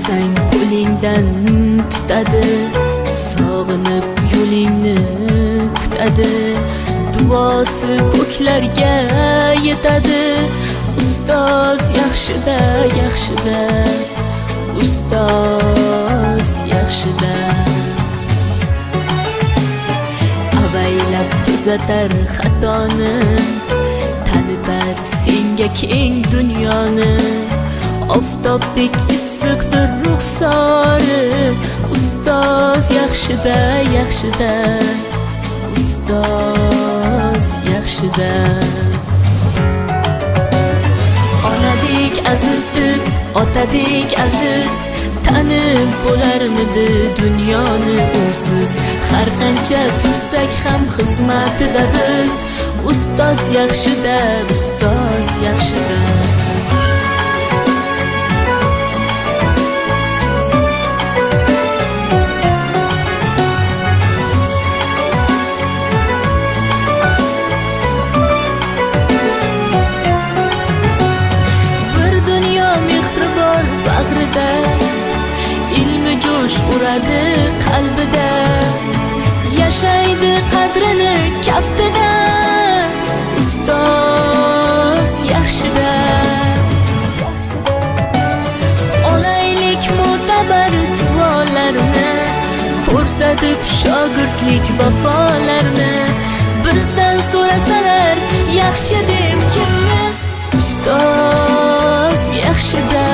So'rasang qo'lingdan tutadi, sog'inib yo'lingni kutadi. Duosi ko'klarga yetadi. Ustoz yaxshida, yaxshida, ustoz yaxshida. Avaylab tuzatar xatoni, tanitar senga keng dunyoni. Oftobdek issiqdir ruxsori, ustoz yaxshida, yaxshida, ustoz yaxshida. Onadek azizdir, otadek aziz, tanib bo'larmidi dunyoni usiz. Har qancha tursak ham xizmatida biz, ustoz yaxshida, ustoz yaxshida. Bag'rida ilmi jo'sh uradi qalbida, yashaydi qadrini kaftida, ustoz yaxshida. Olaylik mo'tabar duolarni, ko'rsatib shogirdlik vafolarni. Bizdan so'rasalar yaxshi deb kimni, ustoz yaxshida.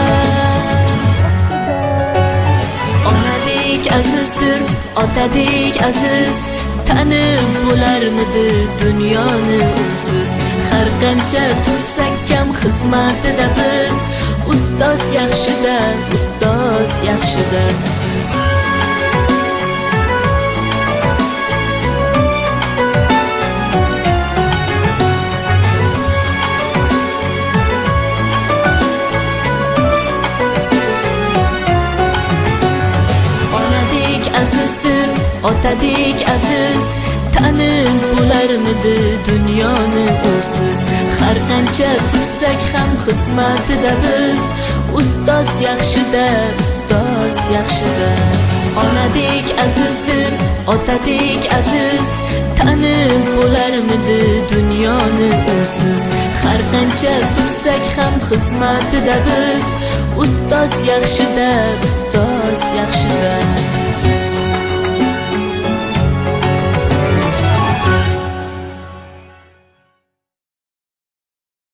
Azizdir, otadek aziz, tanib bo'larmidi dunyoni usiz. Har qancha tursak kam xizmatida biz, ustoz yaxshida, ustoz yaxshida. Azizdir, otadek aziz, tanib bo'larmidi dunyoni usiz. Har qancha tursak ham xizmatida biz, ustoz yaxshida, ustoz yaxshida. Onadek azizdir, otadek aziz, tanib bo'larmidi dunyoni usiz. Har qancha tursak ham xizmatida biz, ustoz yaxshida, ustoz yaxshida.